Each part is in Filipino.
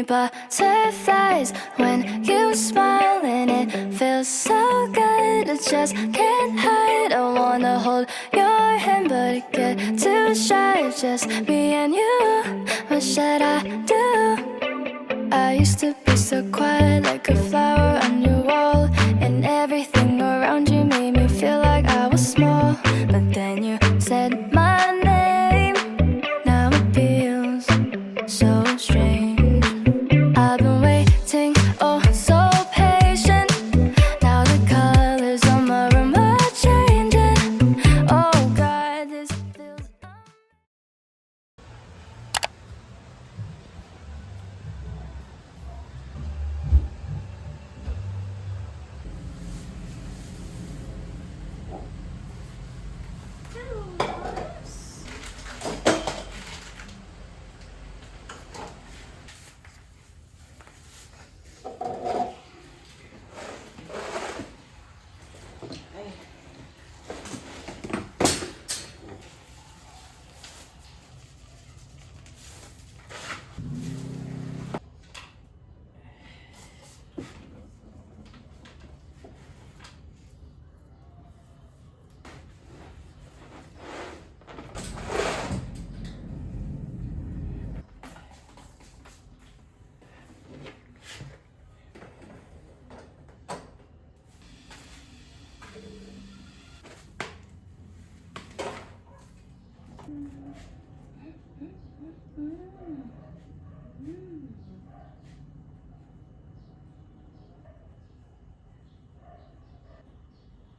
butterflies when you smile, and it feels so good. I just can't hide. I wanna hold your hand, but it get too shy. Just me and you. What should I do? I used to be so quiet, like a flower on your wall, and everything around you made me feel like I was small. But then you said my name. Now it feels so strange. I've been waiting, oh so patient. Now the colors on my room are changing. Oh God, this feels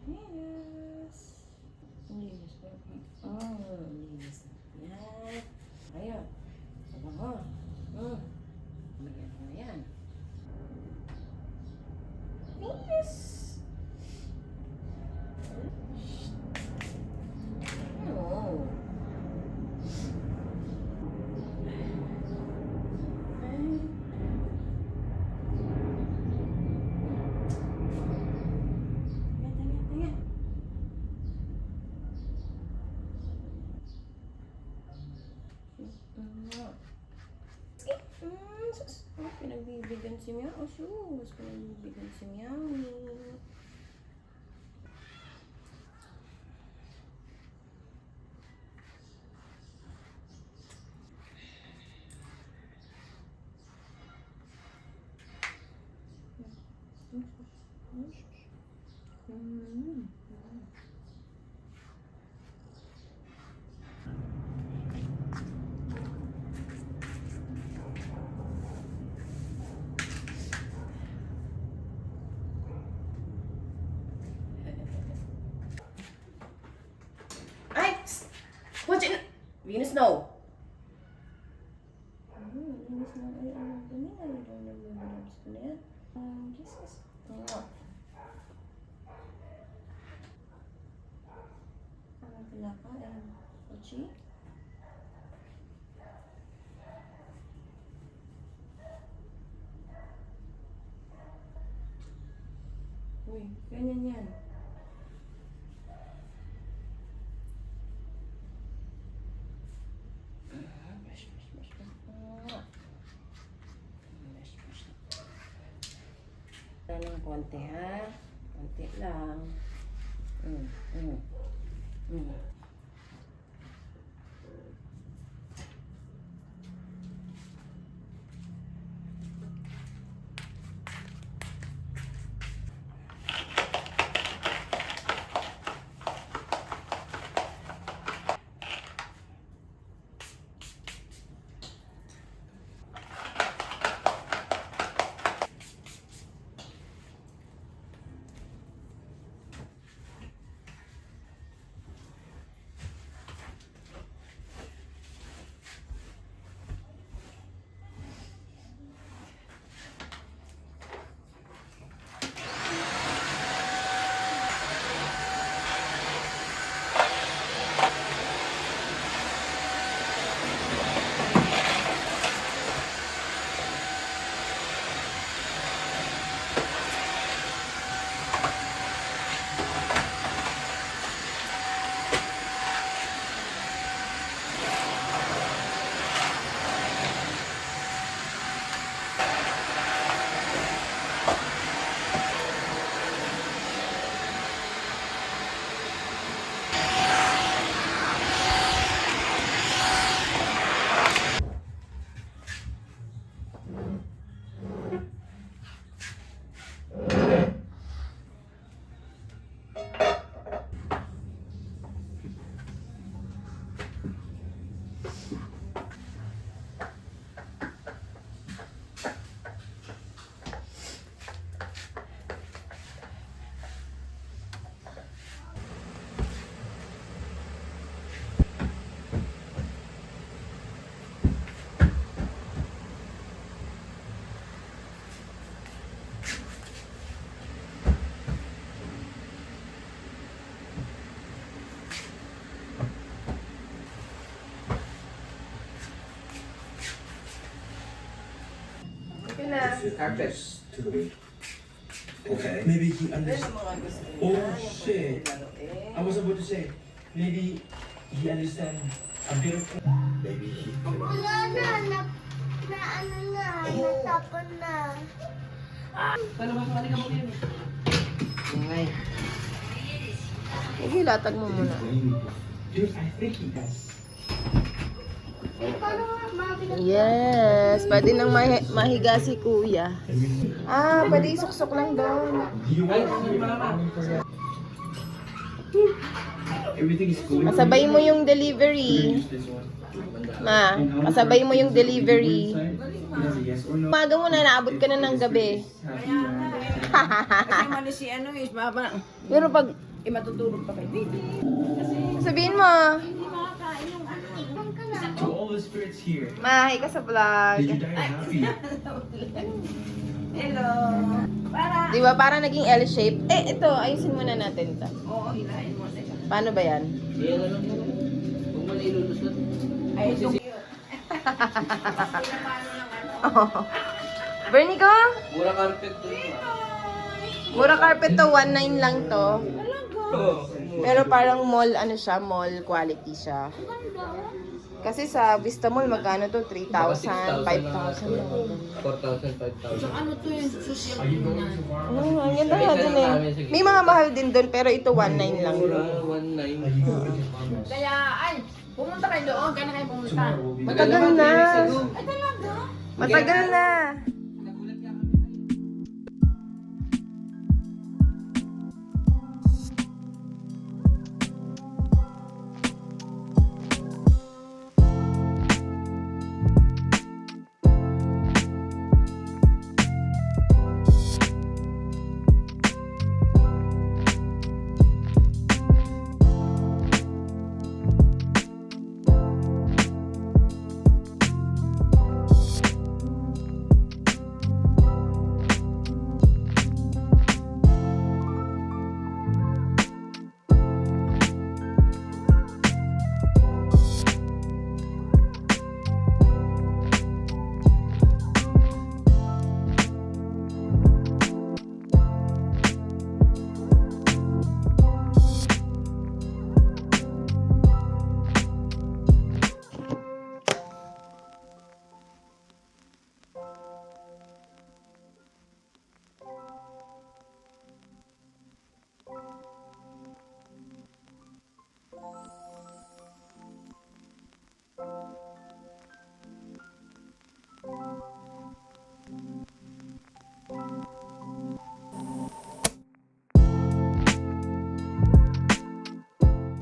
Linis. Linis pa. Oh, linis. Yan. Ayan. Aba mo. Ayan mo yan. Linis. Oh. Pinagbibigyan si Meow. Oh, sus. Pinagbibigyan si Meow. Ay! Watch it! Venus, no! Venus, no. Ay, ano ba niya? Ay, ano ba niya? Jesus. Ano pala ka? Ochi? Uy, ganyan yan. Ng konti, ha? Konti lang. Carpet. To the bed. Okay. Maybe he understands. Oh shit! I was about to say, maybe he understands a bit of. Maybe he. Wala na ano na, natapon na. Sige, latag mo muna. Dude, I think he has. Paano nga mabigat? Yes, pwede nang mahiga si kuya. Ah, pwede isuksok lang doon. You want everything is cool. Kasabay mo yung delivery. This one. Ma, kasabay mo yung delivery. Yes or no? Umaga mo na, naabot ka na ng gabi. Kasi mali si ano is baba. Pero pag, Matutulog pa kay baby. sabihin mo, To all the spirits here, mahi ka sa vlog. did you die happy? Hello. Para. Di ba, parang naging L-shape. Eh, ito, ayusin muna natin ito. Oo, hilahin mo siya. Paano ba yan? Ay, ito. Bernie ko? Mura carpet doon. Mura carpet to, 1.9 lang to. Pero parang mall, ano siya, mall quality siya. Kasi sa Vista Mall, magkano to? 3,000, 5,000. 4,000, 5,000. Ano to yung social Are you going to Oh, ang ganda nga dun eh. May mga mahal din dun, pero ito 1.9 lang. Mura, Are 1,900. you going to farmers? Kaya, ay, pumunta kayo doon. Kaya na kayo pumunta. Tomorrow will be. Matagal na. Ay, talaga? Matagal na.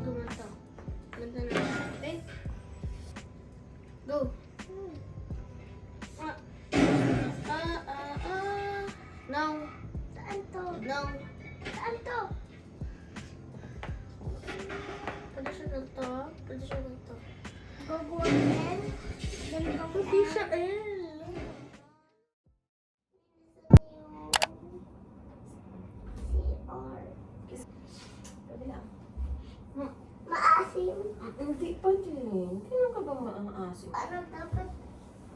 Gumanto. Ganda na. Okay? Go. Now. Saan to? Now. Saan to? Pwede siya ganito? Pwede siya ganito. Gagawin? Pwede siya Maasim. Hindi pa din. Kailan ka ba maaasin? Ano dapat?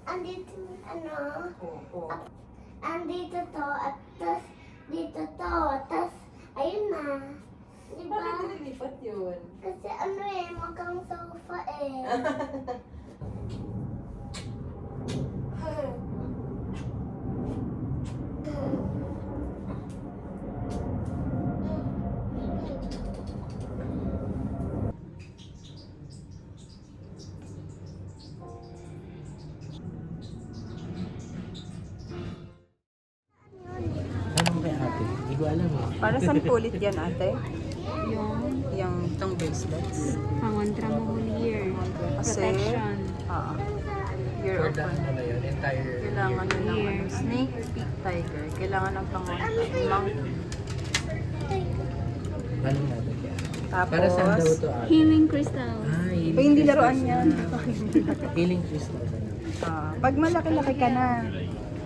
Andito, ano? Oo. Andito to, at tas dito to, tas ayun na. Diba? Bakit nililipat yun? Kasi ano eh, mukhang sofa eh. Ano kay ate? Hindi ko alam eh. Para saan pulit yan, ate? Yung itong bracelets. Pangontra mo whole year. Kasi, Protection. year For of the ano na yun, entire... kailangan nyo ng ano, snake, pig, tiger. Kailangan ng pangontra. Monkey. Ano nga ba kaya? Tapos, Para saan daw ito ate? Healing crystal. Healing pa hindi crystals laruan yan. Healing crystal. Pag malaki-laki ka na.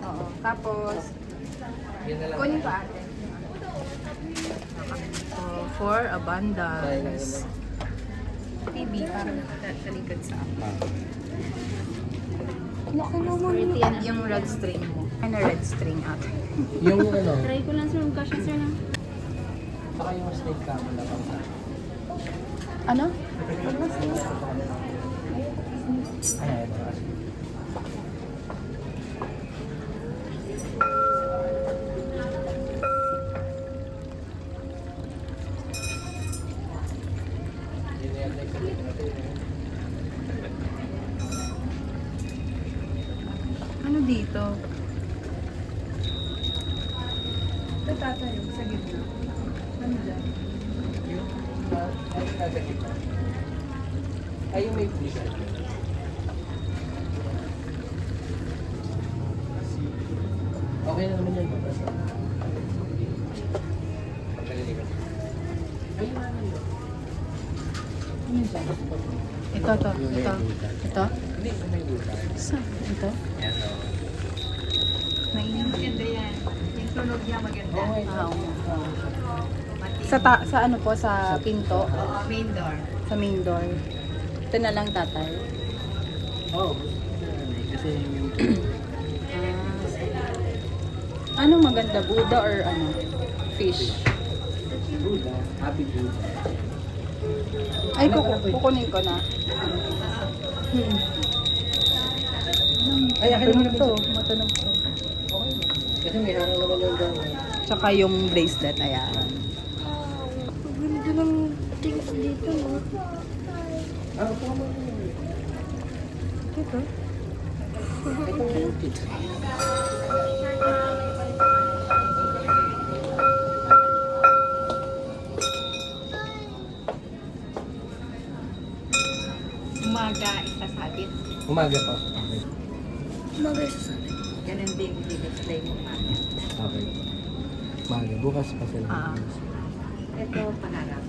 Oo. Tapos, Yan na lang. kunin ko ate. So, for abundance. TV, parang talikod sa akin. Laki naman. Yan yung red string mo. Ano red string ate? Yung ano, Try ko lang sir, magkasya sir na. saka yung snake camel na pang Ano? Ay, ito. Ano dito? Ay, nasa gitna. Ay, yung may pusa. Okay na naman yan, mabasa. Pagkalilikas. Ay, yung ano yun? Ano yun siya? Ito. Ito? Hindi, yung may buta. Saan? Ito? Yan, o. Naiinit. Maganda yan. Yung tunog niya maganda. Okay. Ah, oo. Sa ano po? Sa pinto? Main door. Sa main door. Ito na lang tatay. Oo. Kasi yung Anong maganda? Buddha or ano? Fish? Buddha, happy Buddha. Ay, kukunin ko na. Ay, akin naman Matunog to. Matunog to. Kasi may harang naman yung gano'n. Tsaka yung bracelet, ayan. Ang ganda ng things dito, no? Ah, ito naman yun. Ito? Ito yung kit. Umaga, isasabit. Umaga pa. Okay. Bagay sa sabi. Ganun din, i-display mo umaga. Okay. Umaga. Bukas pa sila. Ito, pangarap.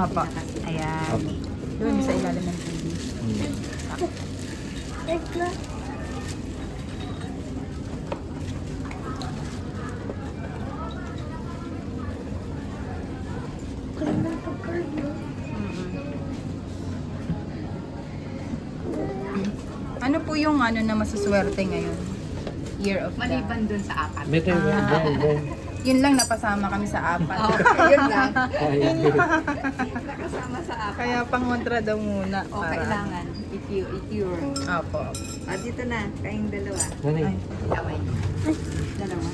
Opo. Ayan. Doon sa ilalim ng TV. Tekla. Ganda ng pag-card, no? Ano po yung ano na masuswerte ngayon? Year of the... Maliban dun sa apat. Better then. Yun lang napasama kami sa apat. Yun lang. Ay, Nakasama sa apat. Kaya pangontra daw muna. O, kailangan. If you're... Opo. Dito na, kayong dalawa. Nanay. Laway. Dalawa.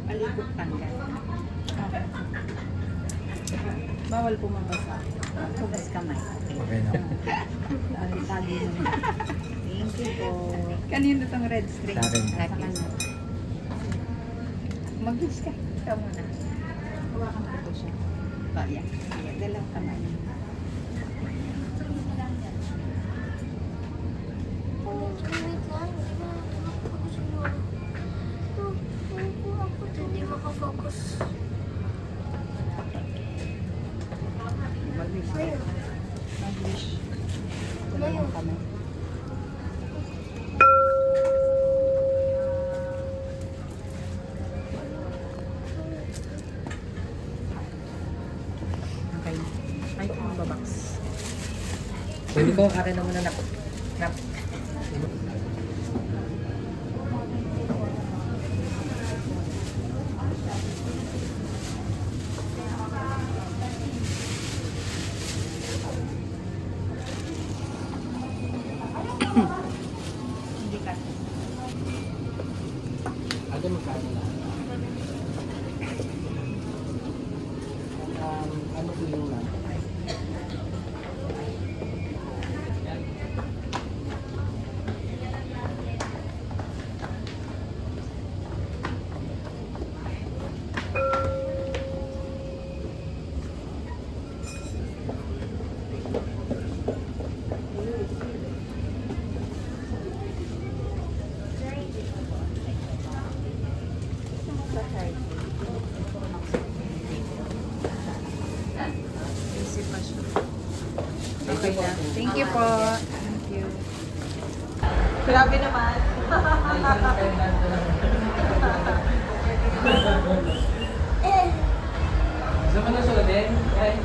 Palikot tanggal. Bawal po mabasa. Hugas kamay. Okay na. Tagi mo. Thank you po. Kanino tong red string? Sa akin. Sa kanya. Mag-use ka. Ikaw muna. Hawakan ko po siya. Yan. Dalawang kamay. Wait lang, di ba? Hindi makafocus. Mag-use ka. English. Ngayon. Kami. Okay. Ay, ang babaks. Pwede ko, akin na muna nak. Nak. Hindi ka. Agad magkano lang. Ano po yung lang? Okay na. Thank you po. Thank you. Grabe naman. Gusto mo na suotin? Ay.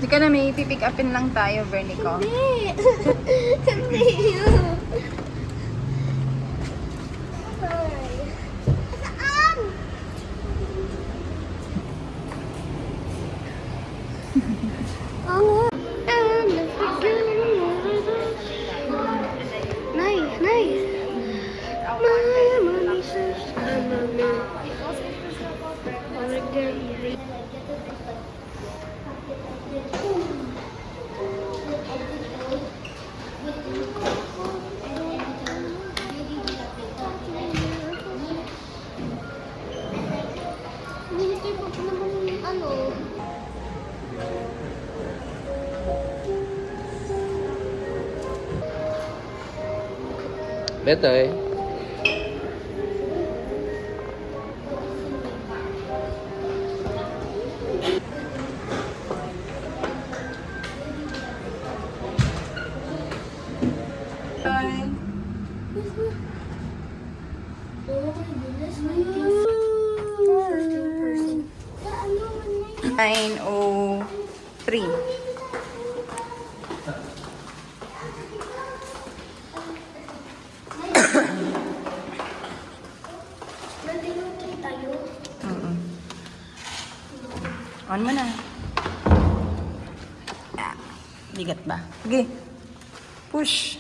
Hindi ka na, may pipick upin lang tayo, Vernico. Hindi. Hindi yun. Saan? Oo. Nice, nice. My mommy says I'm a man. Betoy. Bye. 9:03. On mo na. Ah, bigat ba? Sige. Push.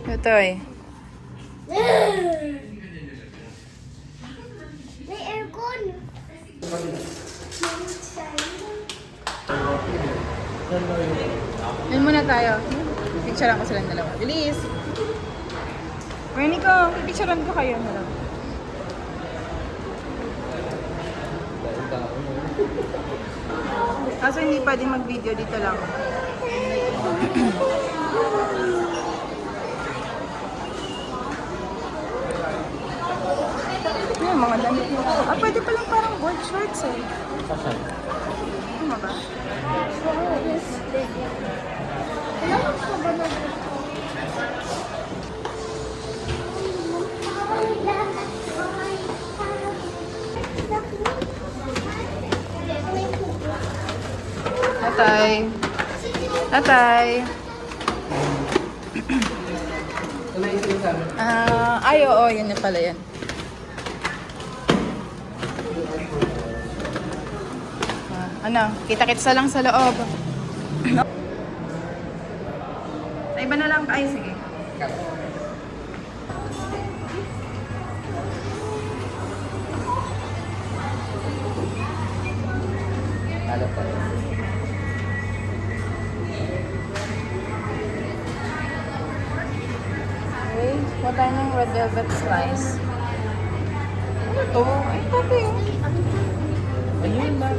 Totoy. May aircon. Yun muna tayo. Picturean ko silang dalawa. Bilis! Bernie ko, pipicturean ko kayo. Dalawa. Kaso hindi pwede mag-video dito lang. Yan, mga damit mo. Pwede palang parang board shorts eh. Ano ba? Tatay. Tatay. Ay, oo, yun na pala yan. Ano, kita-kitsa lang sa loob. Sa iba na lang. Ay, sige. Okay, kuha tayo ng red velvet slice. Ano to? Ay, pati. Ayun na.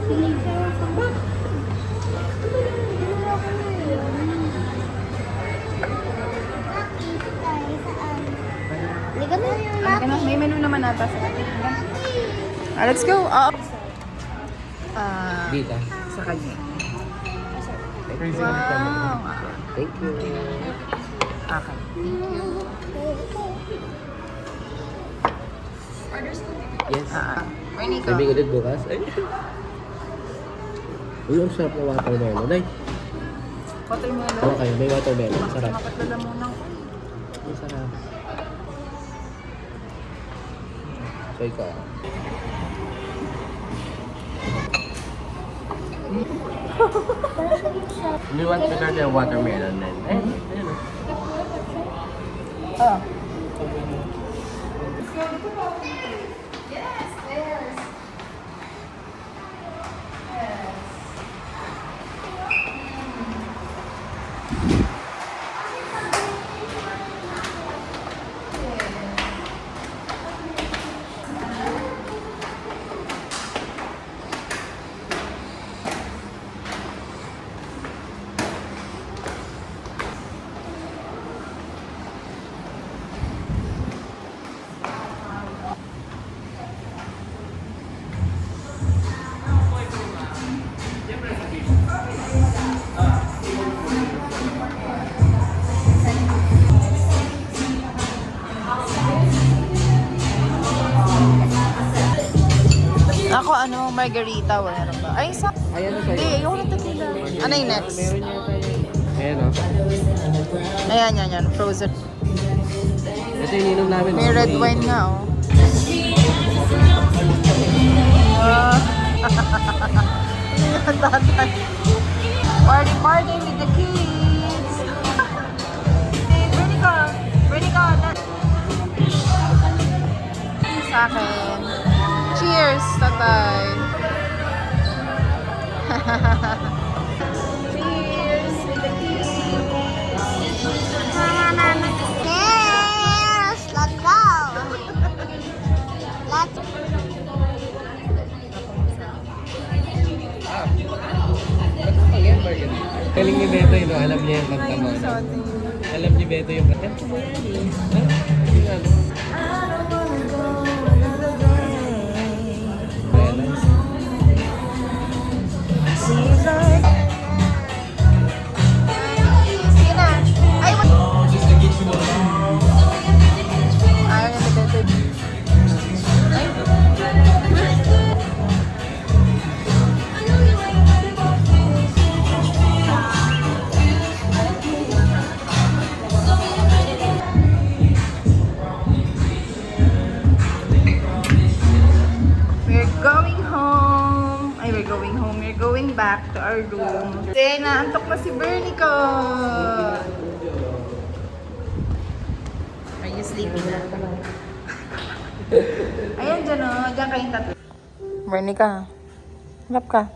May menu naman ata sa let's go. Dito. Sa kanya. Wow. Wow. Thank you. Okay. Yes. Bernie ko. Sabi ko din bukas. Ay. Uy, ang sarap na watermelon. Ay, Watermelon. okay, may watermelon. Sarap. Makatlala muna ko. Ang sarap. So, ikaw. You want to start the watermelon then? Eh, ayun. Oh. Ako ano, margarita, wala ba? Ay, sa... Ayan na sa'yo. Hindi, ayoko na tequila. Ano yung next? Meron yata yun. Ayan o. Ayan, yan. Frozen. Ito yung ininom namin. May red wine nga, oh. Tatay. Party, party with the kids. Hey, Bernica. Bernica, sa akin. Cheers, tatay. Cheers with the kids. Yes, let's go. Let's Galing ni Beto yun, no? Alam niya yung kanta mo. No? Alam ni Beto yung kanta. Kanta mo yan eh. Ha? Yung ano? Sige na. Ay, ayaw na dito. We're going home. Ay, we're going home. We're going back to our room. Kasi naantok na si Bernie ko. You sleepy na. Ayan dyan o. Diyan kayong tatlo. Bernie ka. Harap ka.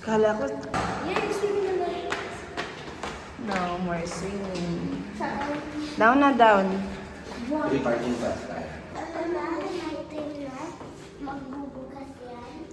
Kala ko, no more singing. Down na down. May parking pass tayo. Magbubukas yan.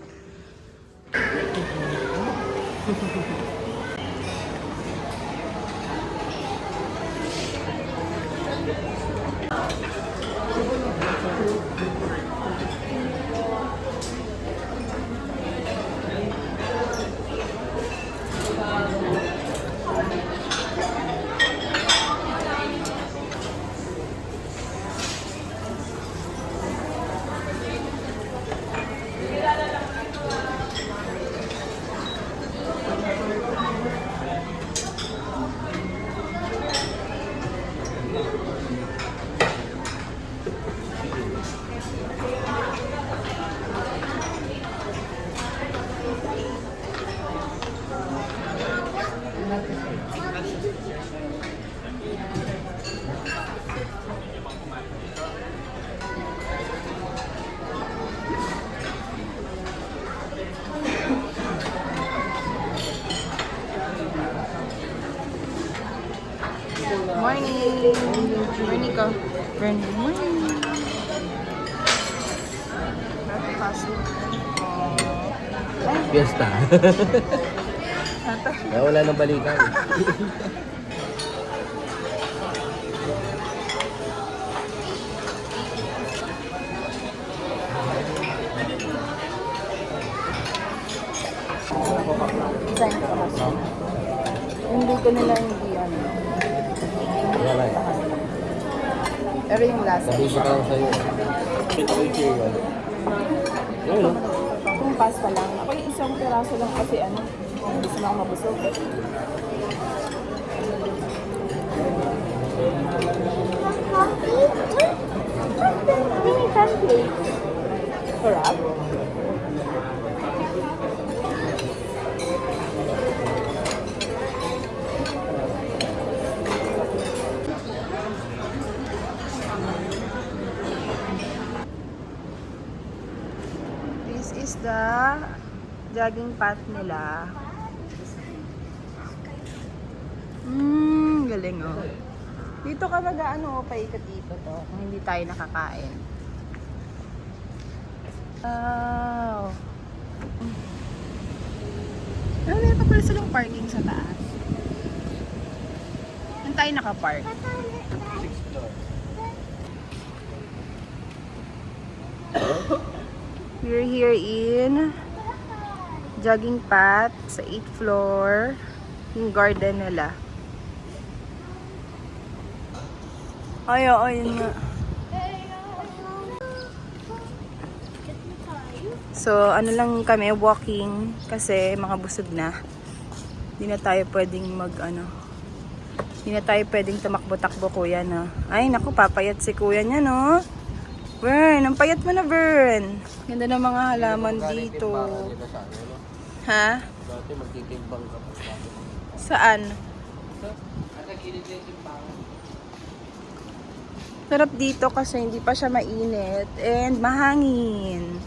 Morning! Bernie ka. Bernie, morning! Pasok. Fiesta. Wala nang balikan. Design ko kasi. Hindi ko nila hindi ano. Wala eh. Pero yung last. Sabi ko lang sa'yo. Kita ko yung chair yun. Yun, no? Kung pasta lang. Ako yung isang piraso lang kasi ano. Gusto na ako mabusog. Mini pancakes. Sarap. This is the jogging path nila. Galing oh. Dito ka mag-ano, paikot dito to kung hindi tayo nakakain. Wow. Ano meron pa pala silang parking sa taas? Saan tayo nakapark? We're here in jogging path sa 8th floor, yung garden nila. Ay, oo, yun nga. So, ano lang kami, walking, kasi mga busog na. Hindi na tayo pwedeng hindi na tayo pwedeng tumakbo-takbo, kuya, no? Ay, naku, papayat si kuya niya, no? Vern, ang payat mo na, Vern. Ganda ng mga halaman dito. Ha? Dati magtitimbang ka pa sa akin. Saan? Sarap dito kasi hindi pa siya mainit and mahangin.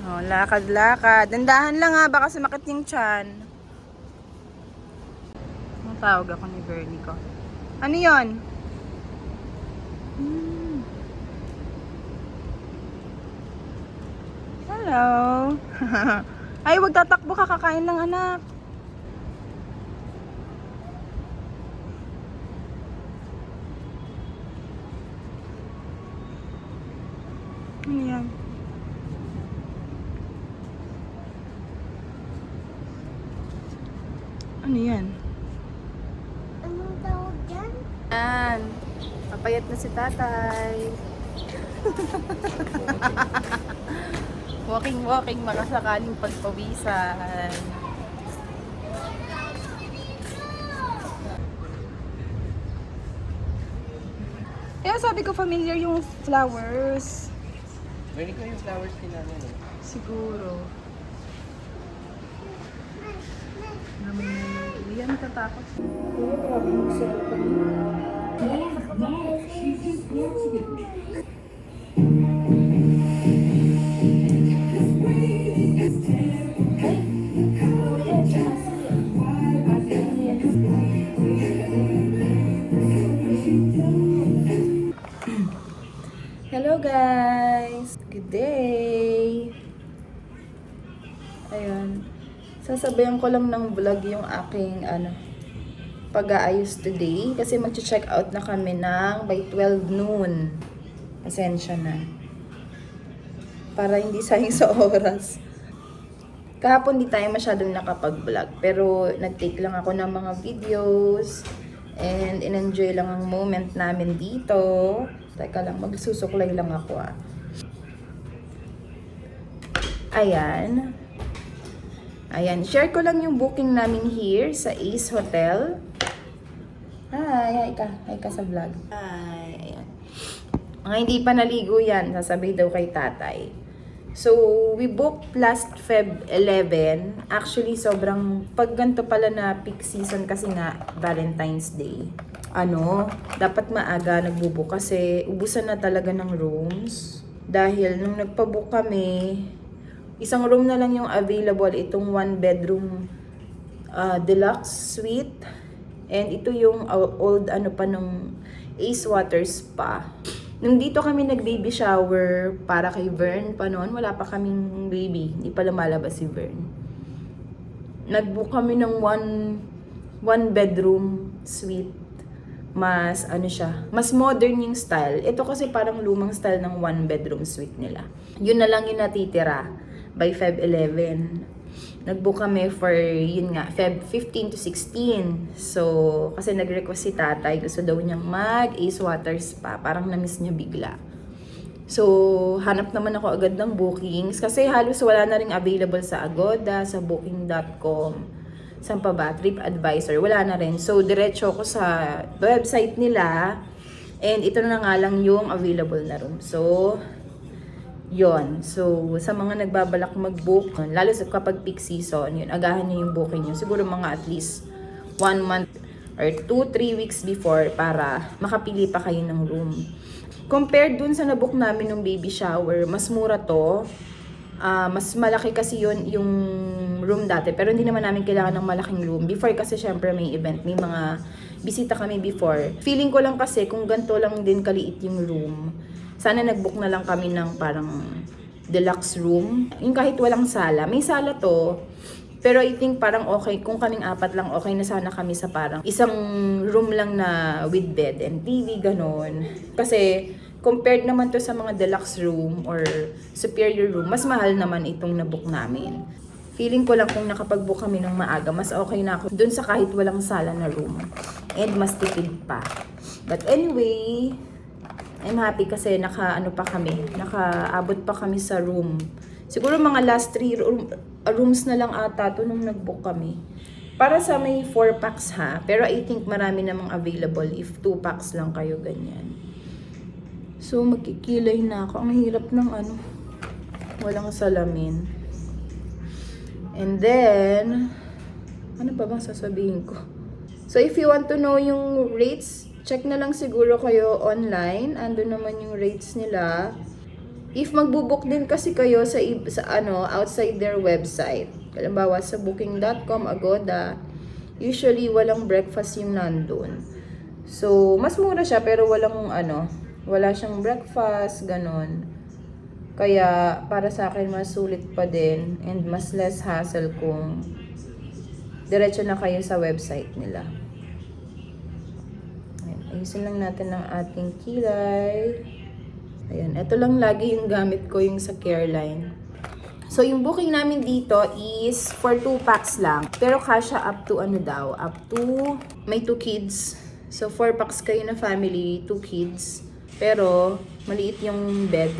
Oh, lakad-lakad. Dandahan lang ha, baka sumakit yung tiyan. Tawag ako ni Bernie ko. Ano yon? Hello. Ay, wag tatakbo ka, kakain lang, anak. Ano yan? Ano yan? Anong tawag dyan? Papayat na si tatay. Walking, makasakaling pagpawisan. Kaya sabi ko familiar yung flowers. Meron ko yung flowers ni nanay. No? Siguro. Hindi yan natatakot. Grabe yung cellphone. Hello guys! Good day! Ayan. Sasabayan ko lang ng vlog yung aking pag-aayos today. Kasi mag-check out na kami ng by 12 noon. Pasensya na. Para hindi sayang sa oras. Kahapon di tayo masyadong nakapag-vlog. Pero nag-take lang ako ng mga videos. And in-enjoy lang ang moment namin dito. Teka lang, magsusuklay lang ako Ayan. Ayan, share ko lang yung booking namin here sa Ace Hotel. Hi ka sa vlog. Hi, ayan. Mga hindi pa naligo yan, sasabihin daw kay tatay. So, we booked last Feb 11. Actually, sobrang pag ganito pala na peak season kasi nga Valentine's Day. Dapat maaga nagbubook kasi ubusan na talaga ng rooms. Dahil nung nagpabook kami, isang room na lang yung available, itong 1 bedroom deluxe suite. And ito yung old nung Ace Water Spa. Nung dito kami nag-baby shower para kay Vern pa noon, wala pa kaming baby. Hindi pa lumalabas si Vern. Nag-book kami ng 1 bedroom suite. Mas mas modern yung style. Ito kasi parang lumang style ng 1 bedroom suite nila. Yun na lang yung natitira by Feb 11. Nag-book kami for, yun nga, Feb 15 to 16. So, kasi nag-request si tatay, gusto daw niyang mag-Ace Water Spa. Parang na-miss niya bigla. So, hanap naman ako agad ng bookings. Kasi halos wala na rin available sa Agoda, sa booking.com. Saan pa ba? TripAdvisor. Wala na rin. So, diretso ako sa website nila. And ito na nga lang yung available na room. So, yon. So, sa mga nagbabalak mag-book, lalo sa kapag peak season, yun, agahan nyo yung booking nyo. Siguro mga at least 1 month or 2-3 weeks before para makapili pa kayo ng room. Compared dun sa nabook namin ng baby shower, mas mura to. Mas malaki kasi yun yung room dati. Pero hindi naman namin kailangan ng malaking room. Before kasi syempre may event, may mga bisita kami before. Feeling ko lang kasi kung ganito lang din kaliit yung room, sana nag-book na lang kami ng parang deluxe room. Yung kahit walang sala. May sala to. Pero I think parang okay. Kung kaming 4 lang, okay na sana kami sa parang isang room lang na with bed and TV, ganon. Kasi compared naman to sa mga deluxe room or superior room, mas mahal naman itong nabook namin. Feeling ko lang kung nakapag-book kami ng maaga, mas okay na ako dun sa kahit walang sala na room. And mas tipid pa. But anyway, I'm happy kasi nakaabot pa kami sa room. Siguro mga last 3 rooms na lang ata to nung nag-book kami. Para sa may 4 packs ha, pero I think marami namang available if 2 packs lang kayo ganyan. So magkikilay na ako. Ang hirap ng walang salamin. And then, ano pa bang sasabihin ko? So if you want to know yung rates, check na lang siguro kayo online. Ando naman yung rates nila. If magbubook din kasi kayo sa outside their website, halimbawa sa booking.com, Agoda, usually walang breakfast yung nandun. So mas mura siya pero wala siyang breakfast, ganon. Kaya para sa akin mas sulit pa din and mas less hassle kung diretso na kayo sa website nila. Ayan, ayusin lang natin ang ating kilay. Ayan, ito lang lagi yung gamit ko, yung sa Careline. So yung booking namin dito is for 2 packs lang. Pero kasha up to up to may 2 kids. So, 4 packs kayo na family, 2 kids. Pero, maliit yung bed.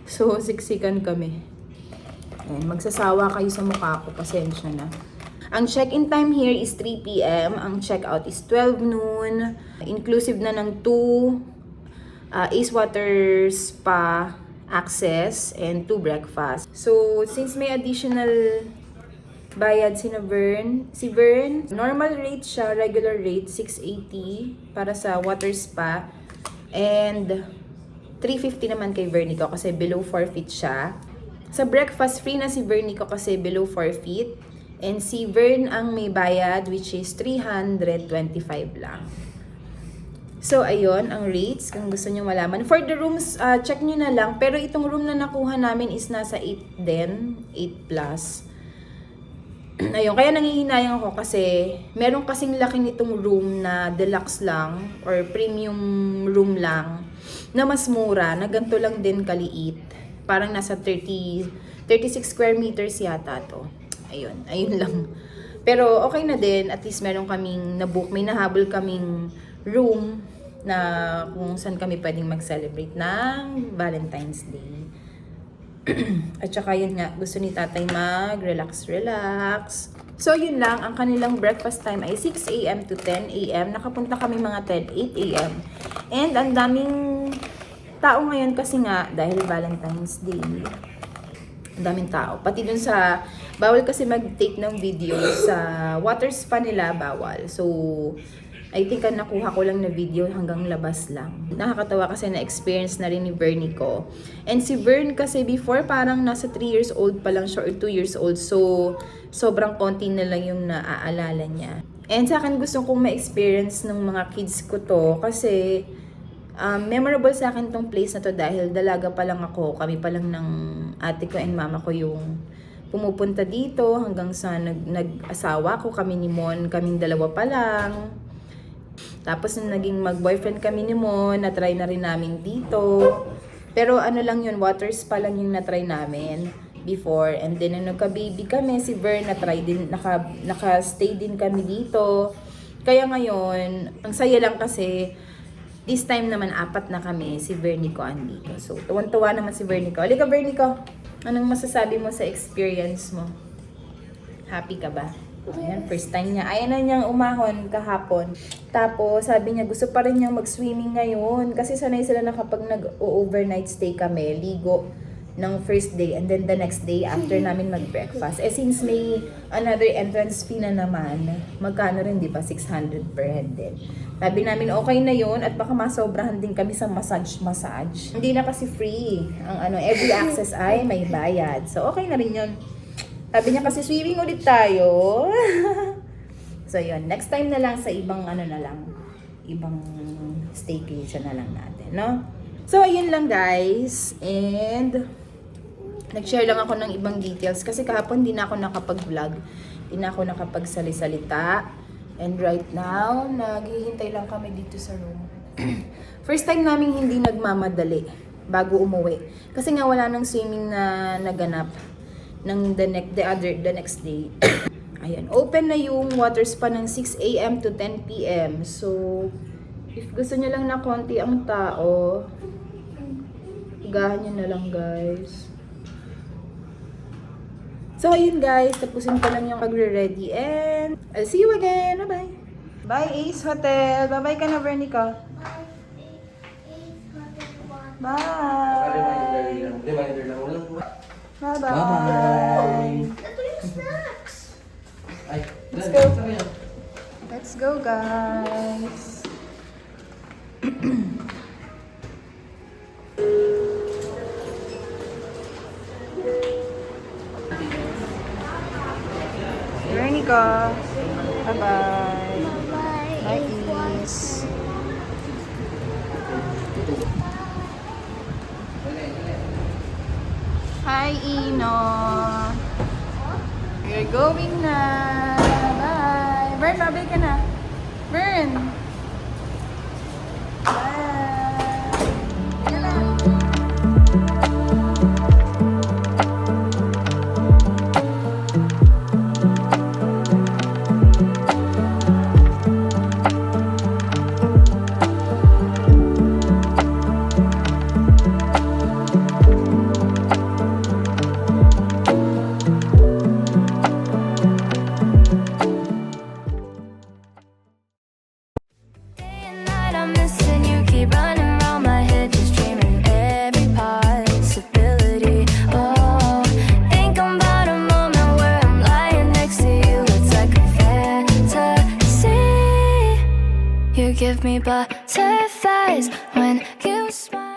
So, siksikan kami. Ayan, magsasawa kayo sa mukha ko. Pasensya na. Ang check-in time here is 3 p.m. Ang check-out is 12 noon. Inclusive na ng 2 Ace Water Spa access and 2 breakfast. So, since may additional bayad si Vern, normal rate siya, regular rate, 680 para sa water spa. And 350 naman kay Vernico kasi below 4 feet siya. Sa breakfast, free na si Vernico kasi below 4 feet. And si Vern ang may bayad, which is 325 lang. So, ayun, ang rates, kung gusto nyo malaman. For the rooms, check nyo na lang. Pero itong room na nakuha namin is nasa 8 din, 8 plus. Ayun, kaya nangihinayang ako kasi meron kasing laki nitong room na deluxe lang or premium room lang na mas mura, na ganito lang din kaliit. Parang nasa 36 square meters yata to. Ayun lang. Pero okay na din, at least meron kaming nabook, may nahabol kaming room na kung saan kami pwedeng mag-celebrate ng Valentine's Day. At saka yun nga, gusto ni tatay mag-relax. So yun lang, ang kanilang breakfast time ay 6 a.m. to 10 a.m. Nakapunta kami mga 8 a.m. And ang daming tao ngayon kasi nga, dahil Valentine's Day, ang daming tao. Pati dun sa, bawal kasi mag-take ng video sa water spa nila, bawal. So, I think ang nakuha ko lang na video hanggang labas lang. Nakakatawa kasi na-experience na rin ni Vernico. And si Vern kasi before parang nasa 3 years old pa lang siya or 2 years old. So, sobrang konti na lang yung naaalala niya. And sa akin gusto kong ma-experience ng mga kids ko to kasi memorable sa akin tong place na to dahil dalaga pa lang ako. Kami pa lang ng ate ko and mama ko yung pumupunta dito hanggang sa nag-asawa ko. Kami ni Mon, kaming dalawa pa lang. Tapos nung naging mag-boyfriend kami ni Mon, na-try na rin namin dito. Pero ano lang yun, water spa lang yung na-try namin before. And then nung nagka-baby kami, si Vern na-try din, naka-stay din kami dito. Kaya ngayon, ang saya lang kasi this time naman 4 na kami, si Vernico andito. So, tuwan-tuwa naman si Vernico. Halika Vernico, anong masasabi mo sa experience mo? Happy ka ba? Ayan, first time niya. Ayan na niyang umahon kahapon. Tapos, sabi niya, gusto pa rin niyang mag-swimming ngayon. Kasi sanay sila na kapag nag-overnight stay kami, ligo ng first day and then the next day after namin mag-breakfast. Eh, since may another entrance fee na naman, magkano rin, di ba? 600 per head din. Sabi namin, okay na yun at baka masobrahan din kami sa massage. Hindi na kasi free. Ang every access ay may bayad. So, okay na rin yun. Sabi niya kasi swimming ulit tayo. So yun, next time na lang sa ibang ibang staycation na lang natin, no? So ayun lang guys, and nag-share lang ako ng ibang details kasi kahapon di na ako nakapag-vlog, di na ako nakapag-salisalita. And right now, naghihintay lang kami dito sa room. First time namin hindi nagmamadali bago umuwi. Kasi nga wala nang swimming na naganap ng the next day. Ayan, open na yung water spa ng 6 a.m. to 10 p.m. So, if gusto nyo lang na konti ang tao, higahan nyo na lang guys. So, ayun guys, tapusin ko lang yung magre-ready and I'll see you again. Bye-bye. Bye Ace Hotel. Bye-bye ka na Vernico. Bye. Reminder lang. Bye-bye. Ito yung snacks. Ay, Let's go. Let's go, guys. Vernico. Bye-bye. Bye, Ace. Hi, Ino. We're going na. Bye. Vern, babay ka na. Vern. Bye. Yan na. You give me butterflies when you smile.